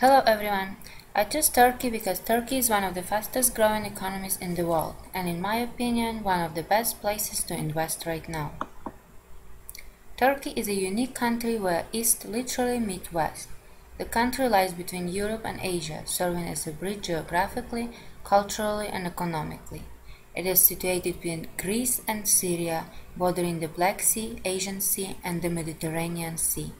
Hello everyone. I chose Turkey because Turkey is one of the fastest growing economies in the world and in my opinion one of the best places to invest right now. Turkey is a unique country where East literally meets West. The country lies between Europe and Asia, serving as a bridge geographically, culturally and economically. It is situated between Greece and Syria, bordering the Black Sea, Aegean Sea and the Mediterranean Sea.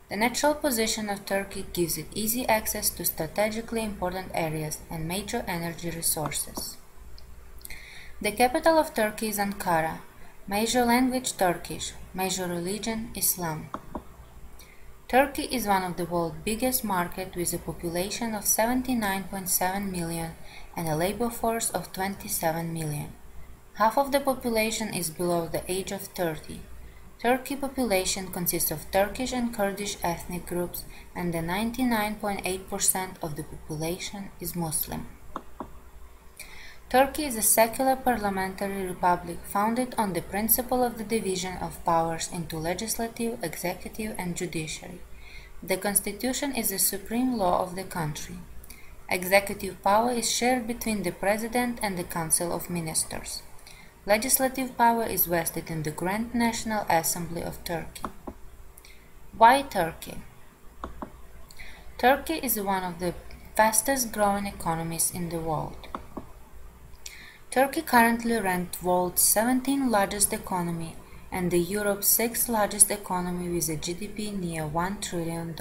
The natural position of Turkey gives it easy access to strategically important areas and major energy resources. The capital of Turkey is Ankara. Major language Turkish. Major religion Islam. Turkey is one of the world's biggest markets with a population of 79.7 million and a labor force of 27 million. Half of the population is below the age of 30. Turkey population consists of Turkish and Kurdish ethnic groups and the 99.8% of the population is Muslim. Turkey is a secular parliamentary republic founded on the principle of the division of powers into legislative, executive and judiciary. The constitution is the supreme law of the country. Executive power is shared between the president and the council of ministers. Legislative power is vested in the Grand National Assembly of Turkey. Why Turkey? Turkey is one of the fastest growing economies in the world. Turkey currently ranked world's 17th largest economy and the Europe's 6th largest economy with a GDP near $1 trillion.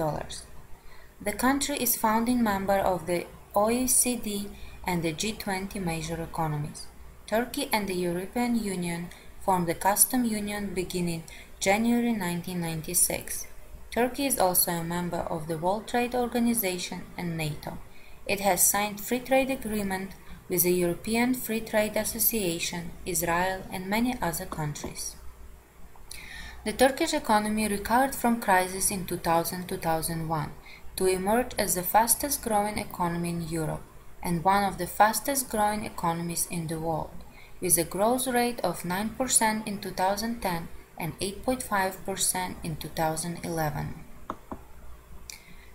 The country is founding member of the OECD and the G20 major economies. Turkey and the European Union formed the Customs Union beginning January 1996. Turkey is also a member of the World Trade Organization and NATO. It has signed free trade agreement with the European Free Trade Association, Israel and many other countries. The Turkish economy recovered from crisis in 2000-2001 to emerge as the fastest growing economy in Europe and one of the fastest growing economies in the world, with a growth rate of 9% in 2010 and 8.5% in 2011.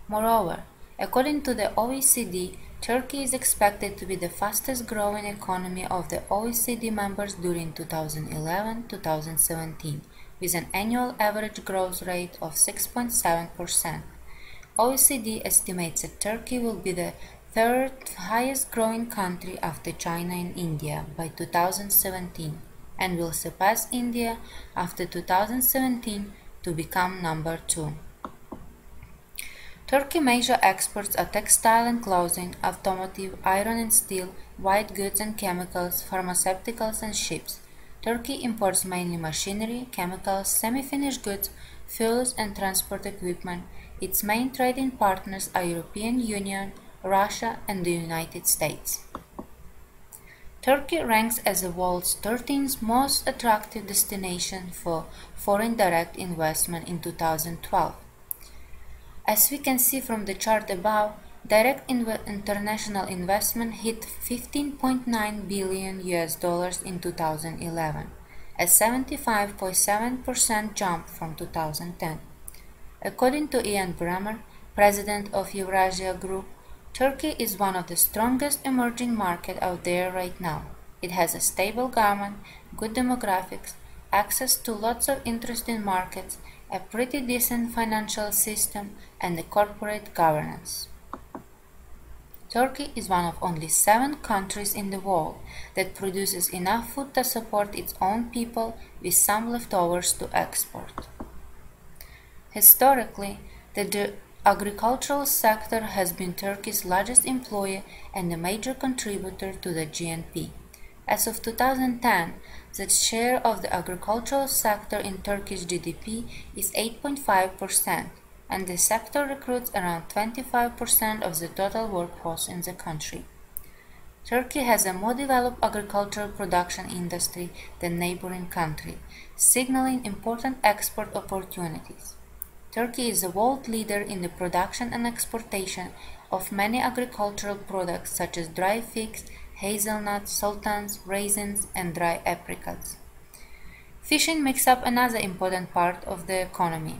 Moreover, according to the OECD, Turkey is expected to be the fastest growing economy of the OECD members during 2011-2017, with an annual average growth rate of 6.7%. OECD estimates that Turkey will be the third highest growing country after China and India by 2017 and will surpass India after 2017 to become number 2. Turkey major exports are textile and clothing, automotive, iron and steel, white goods and chemicals, pharmaceuticals and ships. Turkey imports mainly machinery, chemicals, semi-finished goods, fuels and transport equipment. Its main trading partners are European Union, Russia and the United States. Turkey ranks as the world's 13th most attractive destination for foreign direct investment in 2012. As we can see from the chart above, direct international investment hit $15.9 billion in 2011, a 75.7% jump from 2010. According to Ian Bremmer, president of Eurasia Group, Turkey is one of the strongest emerging markets out there right now. It has a stable government, good demographics, access to lots of interesting markets, a pretty decent financial system, and a corporate governance. Turkey is one of only 7 countries in the world that produces enough food to support its own people with some leftovers to export. Historically, the agricultural sector has been Turkey's largest employer and a major contributor to the GNP. As of 2010, the share of the agricultural sector in Turkish GDP is 8.5%, and the sector recruits around 25% of the total workforce in the country. Turkey has a more developed agricultural production industry than neighboring countries, signaling important export opportunities. Turkey is a world leader in the production and exportation of many agricultural products such as dry figs, hazelnuts, sultans, raisins, and dry apricots. Fishing makes up another important part of the economy.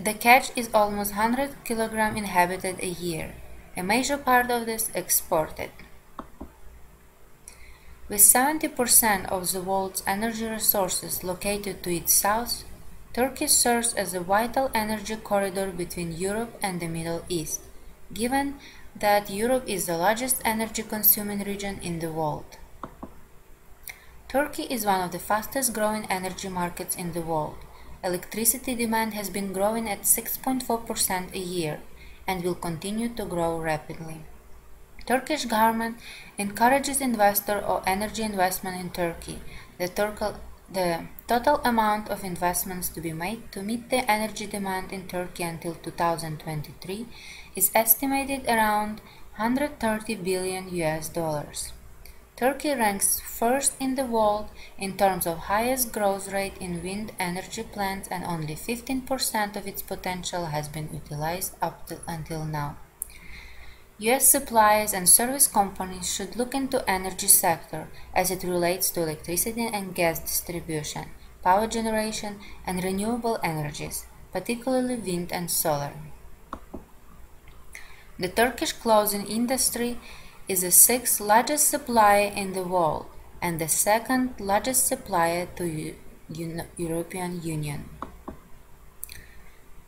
The catch is almost 100 kilograms inhabited a year, a major part of this exported. With 70% of the world's energy resources located to its south, Turkey serves as a vital energy corridor between Europe and the Middle East, given that Europe is the largest energy-consuming region in the world. Turkey is one of the fastest-growing energy markets in the world. Electricity demand has been growing at 6.4% a year and will continue to grow rapidly. Turkish government encourages investor or energy investment in Turkey. The total amount of investments to be made to meet the energy demand in Turkey until 2023 is estimated around $130 billion. Turkey ranks first in the world in terms of highest growth rate in wind energy plants, and only 15% of its potential has been utilized until now. US suppliers and service companies should look into energy sector as it relates to electricity and gas distribution, power generation, and renewable energies, particularly wind and solar. The Turkish clothing industry is the sixth largest supplier in the world and the second largest supplier to European Union.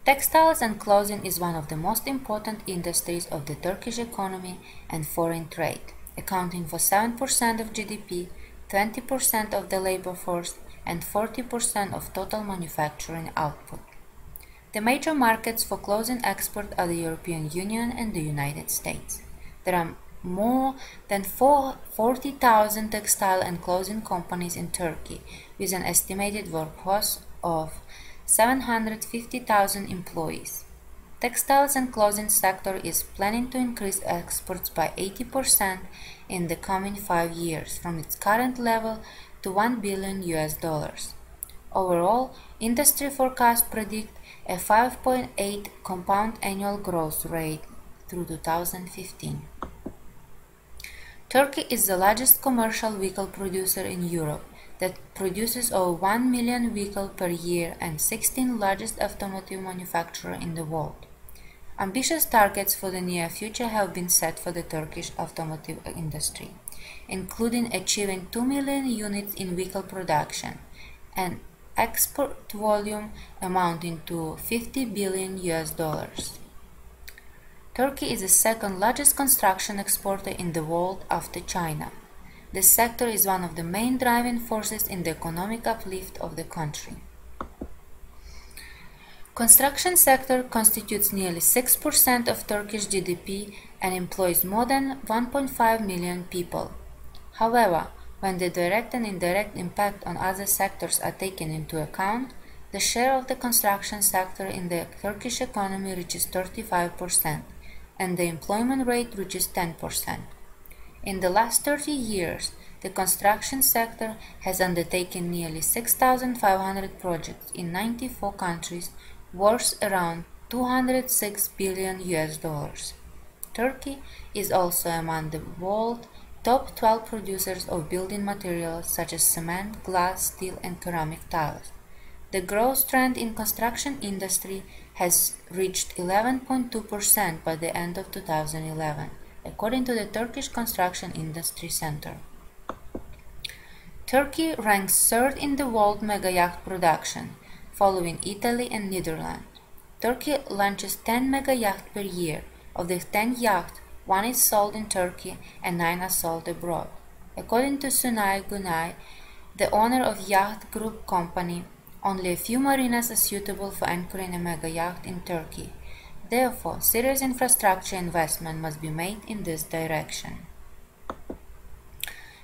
Textiles and clothing is one of the most important industries of the Turkish economy and foreign trade, accounting for 7% of GDP, 20% of the labor force, and 40% of total manufacturing output. The major markets for clothing export are the European Union and the United States. There are more than 40,000 textile and clothing companies in Turkey, with an estimated workforce of 750,000 employees. Textiles and clothing sector is planning to increase exports by 80% in the coming 5 years from its current level to $1 billion. Overall, industry forecasts predict a 5.8 compound annual growth rate through 2015. Turkey is the largest commercial vehicle producer in Europe that produces over 1 million vehicles per year and 16th largest automotive manufacturer in the world. Ambitious targets for the near future have been set for the Turkish automotive industry, including achieving 2 million units in vehicle production and export volume amounting to $50 billion. Turkey is the second largest construction exporter in the world after China. This sector is one of the main driving forces in the economic uplift of the country. Construction sector constitutes nearly 6% of Turkish GDP and employs more than 1.5 million people. However, when the direct and indirect impact on other sectors are taken into account, the share of the construction sector in the Turkish economy reaches 35%, and the employment rate reaches 10%. In the last 30 years, the construction sector has undertaken nearly 6,500 projects in 94 countries, worth around $206 billion. Turkey is also among the world's top 12 producers of building materials such as cement, glass, steel, and ceramic tiles. The growth trend in construction industry has reached 11.2% by the end of 2011, according to the Turkish Construction Industry Center. Turkey ranks third in the world mega yacht production, following Italy and Netherlands. Turkey launches 10 mega yachts per year. Of the 10 yachts, 1 is sold in Turkey and 9 are sold abroad. According to Sunay Gunay, the owner of Yacht Group Company, only a few marinas are suitable for anchoring a mega yacht in Turkey. Therefore, serious infrastructure investment must be made in this direction.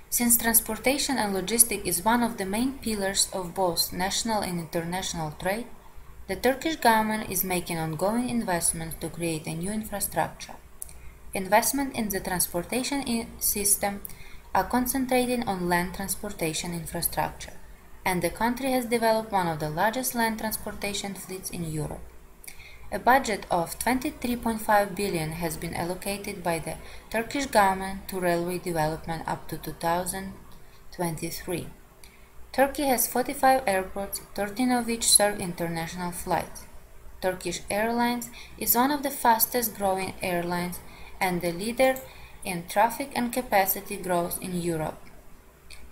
Since transportation and logistics is one of the main pillars of both national and international trade, the Turkish government is making ongoing investments to create a new infrastructure. Investment in the transportation system are concentrated on land transportation infrastructure, and the country has developed one of the largest land transportation fleets in Europe. A budget of 23.5 billion has been allocated by the Turkish government to railway development up to 2023. Turkey has 45 airports, 13 of which serve international flights. Turkish Airlines is one of the fastest growing airlines and the leader in traffic and capacity growth in Europe.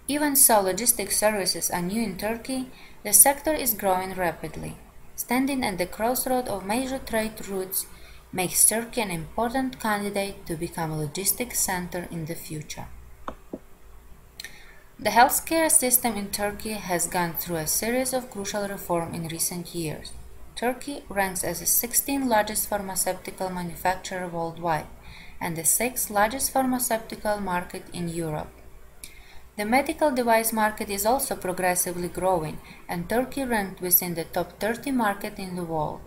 Even though logistics services are new in Turkey, the sector is growing rapidly. Standing at the crossroad of major trade routes makes Turkey an important candidate to become a logistics center in the future. The healthcare system in Turkey has gone through a series of crucial reforms in recent years. Turkey ranks as the 16th largest pharmaceutical manufacturer worldwide and the 6th largest pharmaceutical market in Europe. The medical device market is also progressively growing, and Turkey ranked within the top 30 market in the world.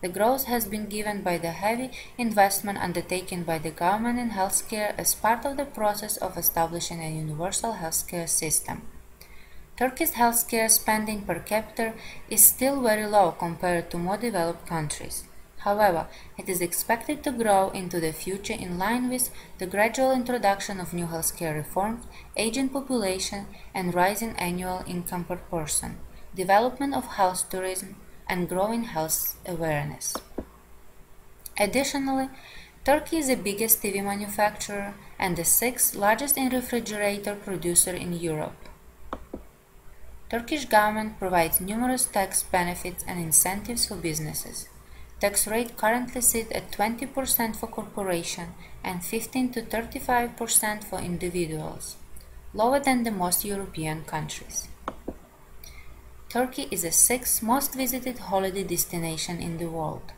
The growth has been given by the heavy investment undertaken by the government in healthcare as part of the process of establishing a universal healthcare system. Turkey's healthcare spending per capita is still very low compared to more developed countries. However, it is expected to grow into the future in line with the gradual introduction of new healthcare reforms, aging population, and rising annual income per person, development of health tourism, and growing health awareness. Additionally, Turkey is the biggest TV manufacturer and the 6th largest refrigerator producer in Europe. Turkish government provides numerous tax benefits and incentives for businesses. Tax rate currently sits at 20% for corporations and 15 to 35% for individuals, lower than the most European countries. Turkey is the 6th most visited holiday destination in the world.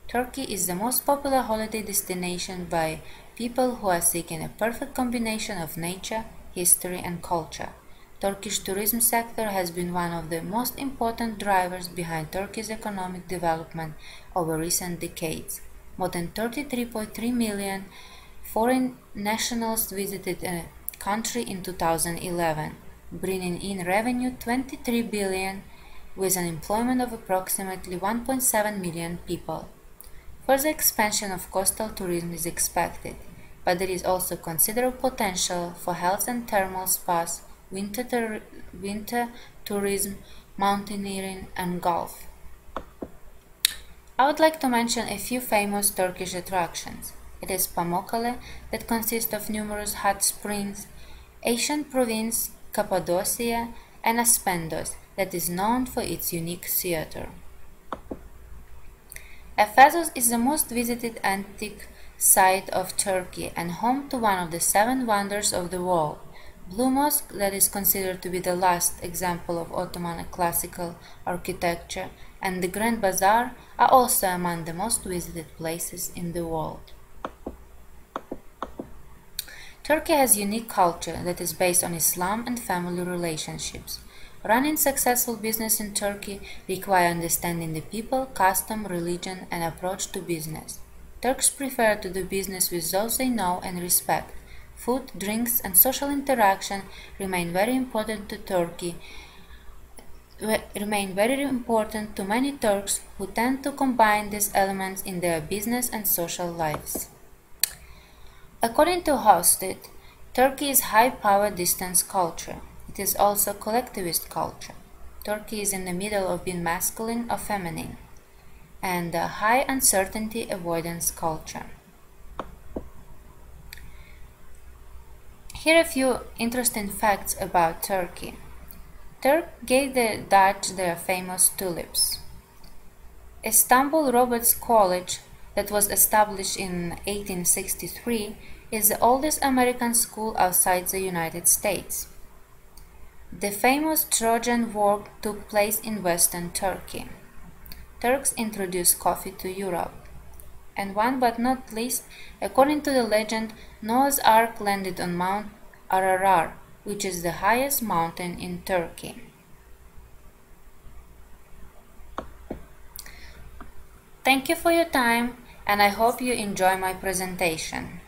Turkey is the most popular holiday destination by people who are seeking a perfect combination of nature, history, and culture. Turkish tourism sector has been one of the most important drivers behind Turkey's economic development over recent decades. More than 33.3 million foreign nationals visited the country in 2011, bringing in revenue 23 billion with an employment of approximately 1.7 million people. Further expansion of coastal tourism is expected, but there is also considerable potential for health and thermal spas, winter tourism, mountaineering, and golf. I would like to mention a few famous Turkish attractions. It is Pamukkale, that consists of numerous hot springs, ancient province Cappadocia, and Aspendos, that is known for its unique theater. Ephesus is the most visited antique site of Turkey and home to one of the 7 wonders of the world. Blue Mosque, that is considered to be the last example of Ottoman classical architecture, and the Grand Bazaar are also among the most visited places in the world. Turkey has unique culture that is based on Islam and family relationships. Running successful business in Turkey requires understanding the people, custom, religion, and approach to business. Turks prefer to do business with those they know and respect. Food, drinks, and social interaction remain very important to many Turks who tend to combine these elements in their business and social lives. According to Hofstede, Turkey is high-power distance culture. It is also collectivist culture. Turkey is in the middle of being masculine or feminine, and a high uncertainty avoidance culture. Here are a few interesting facts about Turkey. Turk gave the Dutch their famous tulips. Istanbul Roberts College, that was established in 1863, is the oldest American school outside the United States. The famous Trojan War took place in western Turkey. Turks introduced coffee to Europe. And one but not least, according to the legend, Noah's Ark landed on Mount Ararar, which is the highest mountain in Turkey. Thank you for your time, and I hope you enjoy my presentation.